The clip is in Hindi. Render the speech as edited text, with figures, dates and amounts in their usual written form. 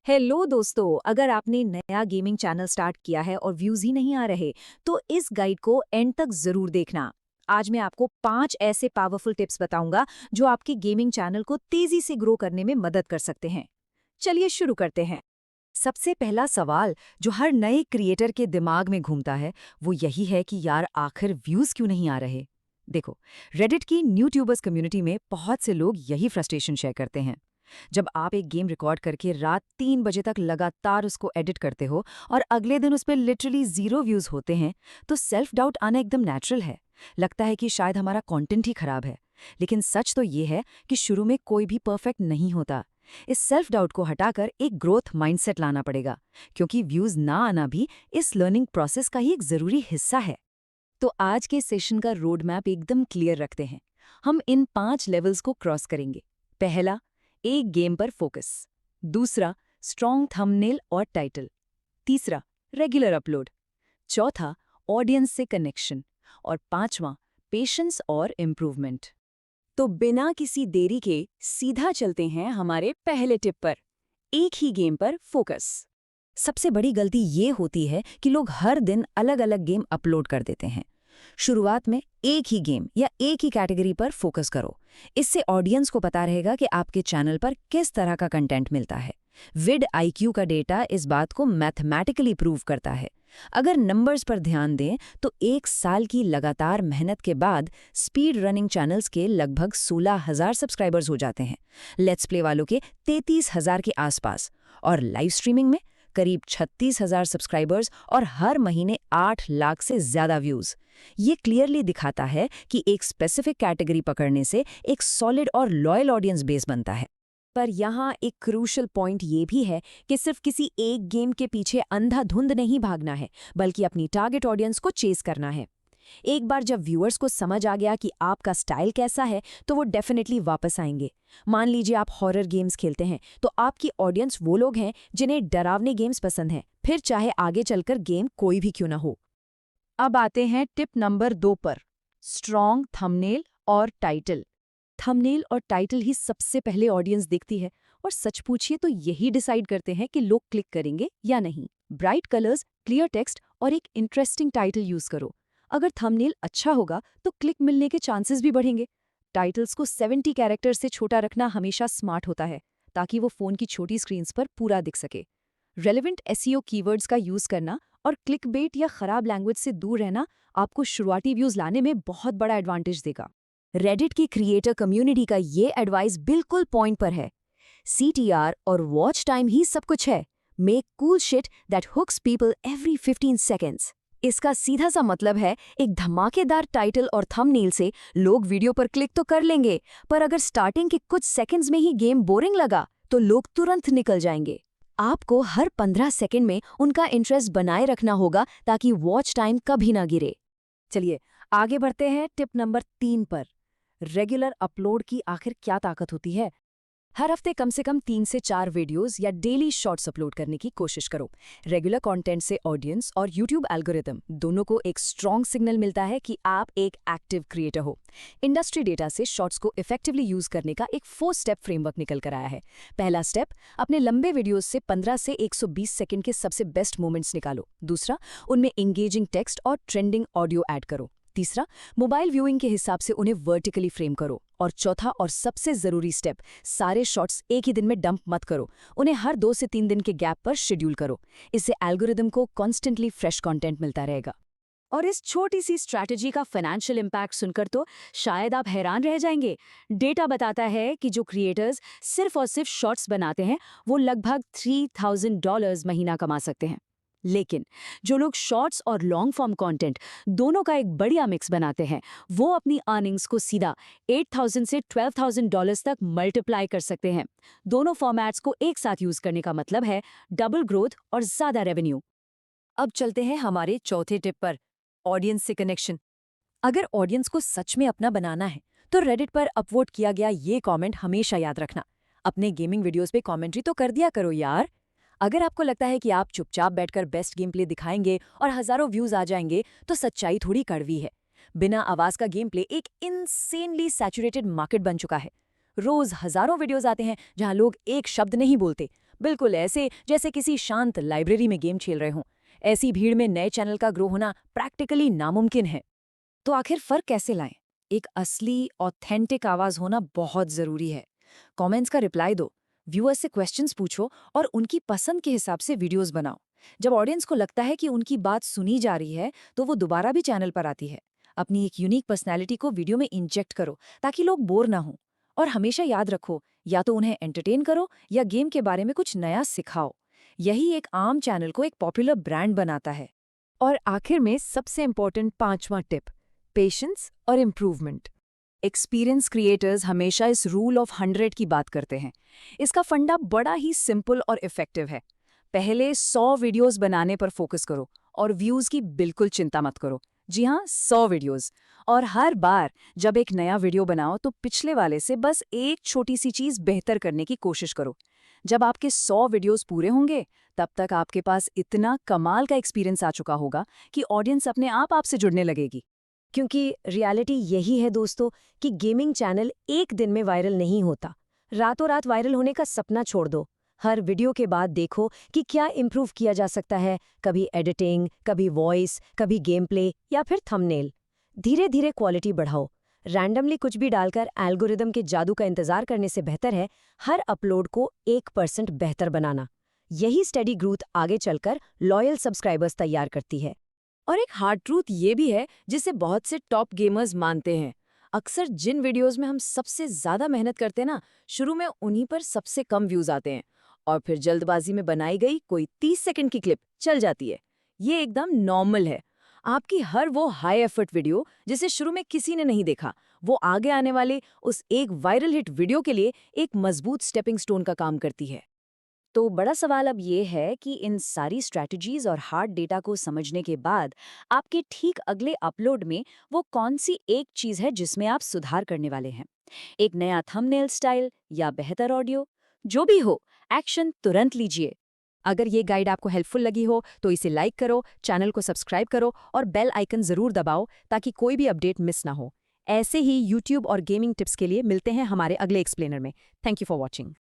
हेलो दोस्तों, अगर आपने नया गेमिंग चैनल स्टार्ट किया है और व्यूज ही नहीं आ रहे, तो इस गाइड को एंड तक जरूर देखना। आज मैं आपको 5 ऐसे पावरफुल टिप्स बताऊंगा जो आपके गेमिंग चैनल को तेजी से ग्रो करने में मदद कर सकते हैं। चलिए शुरू करते हैं। सबसे पहला सवाल जो हर नए क्रिएटर के दिमाग में घूमता है, वो यही है कि यार आखिर व्यूज क्यों नहीं आ रहे। देखो, रेडिट की न्यू ट्यूबर्स कम्युनिटी में बहुत से लोग यही फ्रस्ट्रेशन शेयर करते हैं। जब आप एक गेम रिकॉर्ड करके रात 3 बजे तक लगातार उसको एडिट करते हो और अगले दिन उस पर लिटरली 0 व्यूज होते हैं, तो सेल्फ डाउट आना एकदम नेचुरल है। लगता है कि शायद हमारा कंटेंट ही खराब है। लेकिन सच तो ये है कि शुरू में कोई भी परफेक्ट नहीं होता। इस सेल्फ डाउट को हटाकर एक ग्रोथ माइंडसेट लाना पड़ेगा, क्योंकि व्यूज ना आना भी इस लर्निंग प्रोसेस का ही एक जरूरी हिस्सा है। तो आज के सेशन का रोड मैप एकदम क्लियर रखते हैं। हम इन 5 लेवल्स को क्रॉस करेंगे। पहला, एक गेम पर फोकस। दूसरा, स्ट्रॉन्ग थंबनेल और टाइटल। तीसरा, रेगुलर अपलोड। चौथा, ऑडियंस से कनेक्शन। और पांचवा, पेशेंस और इम्प्रूवमेंट। तो बिना किसी देरी के सीधा चलते हैं हमारे पहले टिप पर, एक ही गेम पर फोकस। सबसे बड़ी गलती ये होती है कि लोग हर दिन अलग अलग गेम अपलोड कर देते हैं। शुरुआत में एक ही गेम या एक ही कैटेगरी पर फोकस करो। इससे ऑडियंस को पता रहेगा कि आपके चैनल पर किस तरह का कंटेंट मिलता है। विड आईक्यू का डेटा इस बात को मैथमेटिकली प्रूव करता है। अगर नंबर्स पर ध्यान दें तो 1 साल की लगातार मेहनत के बाद स्पीड रनिंग चैनल्स के लगभग 16,000 सब्सक्राइबर्स हो जाते हैं, लेट्स प्ले वालों के 33,000 के आसपास, और लाइव स्ट्रीमिंग में करीब 36,000 सब्सक्राइबर्स और हर महीने 8 लाख से ज्यादा व्यूज। ये क्लियरली दिखाता है कि एक स्पेसिफिक कैटेगरी पकड़ने से एक सॉलिड और लॉयल ऑडियंस बेस बनता है। पर यहाँ एक क्रूशल पॉइंट ये भी है कि सिर्फ किसी एक गेम के पीछे अंधाधुंध नहीं भागना है, बल्कि अपनी टारगेट ऑडियंस को चेस करना है। एक बार जब व्यूअर्स को समझ आ गया कि आपका स्टाइल कैसा है, तो वो डेफिनेटली वापस आएंगे। मान लीजिए आप हॉरर गेम्स खेलते हैं, तो आपकी ऑडियंस वो लोग हैं जिन्हें डरावने गेम्स पसंद हैं, फिर चाहे आगे चलकर गेम कोई भी क्यों ना हो। अब आते हैं टिप नंबर 2 पर, स्ट्रॉन्ग थंबनेल और टाइटल। थंबनेल और टाइटल ही सबसे पहले ऑडियंस देखती है, और सच पूछिए तो यही डिसाइड करते हैं कि लोग क्लिक करेंगे या नहीं। ब्राइट कलर्स, क्लियर टेक्स्ट और एक इंटरेस्टिंग टाइटल यूज करो। अगर थंबनेल अच्छा होगा तो क्लिक मिलने के चांसेस भी बढ़ेंगे। टाइटल्स को 70 कैरेक्टर से छोटा रखना हमेशा स्मार्ट होता है, ताकि वो फोन की छोटी स्क्रीन्स पर पूरा दिख सके। रेलेवेंट एसईओ कीवर्ड्स का यूज करना और क्लिकबेट या खराब लैंग्वेज से दूर रहना आपको शुरुआती व्यूज लाने में बहुत बड़ा एडवांटेज देगा। रेडिट की क्रिएटर कम्युनिटी का ये एडवाइस बिल्कुल पॉइंट पर है। सीटीआर और वॉच टाइम ही सब कुछ है। Make cool shit that hooks people every 15 seconds. इसका सीधा सा मतलब है, एक धमाकेदार टाइटल और थंबनेल से लोग वीडियो पर क्लिक तो कर लेंगे, पर अगर स्टार्टिंग के कुछ सेकंड्स में ही गेम बोरिंग लगा तो लोग तुरंत निकल जाएंगे। आपको हर 15 सेकंड में उनका इंटरेस्ट बनाए रखना होगा, ताकि वॉच टाइम कभी ना गिरे। चलिए आगे बढ़ते हैं टिप नंबर 3 पर, रेगुलर अपलोड की आखिर क्या ताकत होती है। हर हफ्ते कम से कम 3 से 4 वीडियोस या डेली शॉर्ट्स अपलोड करने की कोशिश करो। रेगुलर कंटेंट से ऑडियंस और यूट्यूब एल्गोरिदम दोनों को एक स्ट्रॉन्ग सिग्नल मिलता है कि आप एक एक्टिव क्रिएटर हो। इंडस्ट्री डेटा से शॉर्ट्स को इफेक्टिवली यूज करने का एक 4 स्टेप फ्रेमवर्क निकल कर आया है। पहला स्टेप, अपने लंबे वीडियोस से 15 से 120 सेकंड के सबसे बेस्ट मोमेंट्स निकालो। दूसरा, उनमें एंगेजिंग टेक्स्ट और ट्रेंडिंग ऑडियो ऐड करो। तीसरा, मोबाइल व्यूइंग के हिसाब से उन्हें वर्टिकली फ्रेम करो। और चौथा और सबसे जरूरी स्टेप, सारे शॉट्स एक ही दिन में डंप मत करो, उन्हें हर 2 से 3 दिन के गैप पर शेड्यूल करो। इससे एल्गोरिदम को कॉन्स्टेंटली फ्रेश कंटेंट मिलता रहेगा। और इस छोटी सी स्ट्रैटेजी का फाइनेंशियल इम्पैक्ट सुनकर तो शायद आप हैरान रह जाएंगे। डेटा बताता है कि जो क्रिएटर्स सिर्फ और सिर्फ शॉर्ट्स बनाते हैं, वो लगभग $3,000 महीना कमा सकते हैं। लेकिन जो लोग शॉर्ट्स और लॉन्ग फॉर्म कंटेंट दोनों का एक बढ़िया मिक्स बनाते हैं, वो अपनी अर्निंग्स को सीधा 8,000 से $12,000 तक मल्टीप्लाई कर सकते हैं। दोनों फॉर्मेट्स को एक साथ यूज करने का मतलब है डबल ग्रोथ और ज्यादा रेवेन्यू। अब चलते हैं हमारे चौथे टिप पर, ऑडियंस से कनेक्शन। अगर ऑडियंस को सच में अपना बनाना है, तो रेडिट पर अपवोट किया गया ये कमेंट हमेशा याद रखना। अपने गेमिंग वीडियोस पे कमेंट्री तो कर दिया करो यार। अगर आपको लगता है कि आप चुपचाप बैठकर बेस्ट गेम प्ले दिखाएंगे और हजारों व्यूज आ जाएंगे, तो सच्चाई थोड़ी कड़वी है। बिना आवाज का गेम प्ले एक इनसेनली सैचुरेटेड मार्केट बन चुका है। रोज हजारों वीडियोस आते हैं जहां लोग एक शब्द नहीं बोलते, बिल्कुल ऐसे जैसे किसी शांत लाइब्रेरी में गेम खेल रहे हों। ऐसी भीड़ में नए चैनल का ग्रो होना प्रैक्टिकली नामुमकिन है। तो आखिर फर्क कैसे लाएं? एक असली ऑथेंटिक आवाज होना बहुत जरूरी है। कमेंट्स का रिप्लाई दो, व्यूअर्स से क्वेश्चंस पूछो और उनकी पसंद के हिसाब से वीडियोस बनाओ। जब ऑडियंस को लगता है कि उनकी बात सुनी जा रही है तो वो दोबारा भी चैनल पर आती है। अपनी एक यूनिक पर्सनैलिटी को वीडियो में इंजेक्ट करो ताकि लोग बोर ना हो। और हमेशा याद रखो, या तो उन्हें एंटरटेन करो या गेम के बारे में कुछ नया सिखाओ। यही एक आम चैनल को एक पॉपुलर ब्रांड बनाता है। और आखिर में सबसे इंपॉर्टेंट 5वां टिप, पेशेंस और इम्प्रूवमेंट। एक्सपीरियंस क्रिएटर्स हमेशा इस रूल ऑफ 100 की बात करते हैं। इसका फंडा बड़ा ही सिंपल और इफेक्टिव है। पहले 100 वीडियोस बनाने पर फोकस करो और व्यूज की बिल्कुल चिंता मत करो। जी हाँ, 100 वीडियोस। और हर बार जब एक नया वीडियो बनाओ तो पिछले वाले से बस एक छोटी सी चीज बेहतर करने की कोशिश करो। जब आपके 100 वीडियोस पूरे होंगे तब तक आपके पास इतना कमाल का एक्सपीरियंस आ चुका होगा कि ऑडियंस अपने आप आपसे जुड़ने लगेगी। क्योंकि रियलिटी यही है दोस्तों कि गेमिंग चैनल एक दिन में वायरल नहीं होता। रातों रात वायरल होने का सपना छोड़ दो। हर वीडियो के बाद देखो कि क्या इम्प्रूव किया जा सकता है। कभी एडिटिंग, कभी वॉइस, कभी गेम प्ले या फिर थंबनेल। धीरे धीरे क्वालिटी बढ़ाओ। रैंडमली कुछ भी डालकर एल्गोरिदम के जादू का इंतजार करने से बेहतर है हर अपलोड को 1% बेहतर बनाना। यही स्टडी ग्रोथ आगे चलकर लॉयल सब्सक्राइबर्स तैयार करती है। और एक हार्ड ट्रूथ ये भी है जिसे बहुत से टॉप गेमर्स मानते हैं। अक्सर जिन वीडियोस में हम सबसे ज्यादा मेहनत करते हैं ना, शुरू में उन्हीं पर सबसे कम व्यूज आते हैं और फिर जल्दबाजी में बनाई गई कोई 30 सेकंड की क्लिप चल जाती है। ये एकदम नॉर्मल है। आपकी हर वो हाई एफर्ट वीडियो जिसे शुरू में किसी ने नहीं देखा, वो आगे आने वाले उस एक वायरल हिट वीडियो के लिए एक मजबूत स्टेपिंग स्टोन का काम करती है। तो बड़ा सवाल अब ये है कि इन सारी स्ट्रैटेजीज और हार्ड डेटा को समझने के बाद आपके ठीक अगले अपलोड में वो कौन सी एक चीज है जिसमें आप सुधार करने वाले हैं। एक नया थंबनेल स्टाइल या बेहतर ऑडियो, जो भी हो, एक्शन तुरंत लीजिए। अगर ये गाइड आपको हेल्पफुल लगी हो तो इसे लाइक करो, चैनल को सब्सक्राइब करो और बेल आइकन जरूर दबाओ ताकि कोई भी अपडेट मिस ना हो। ऐसे ही यूट्यूब और गेमिंग टिप्स के लिए मिलते हैं हमारे अगले एक्सप्लेनर में। Thank you for watching.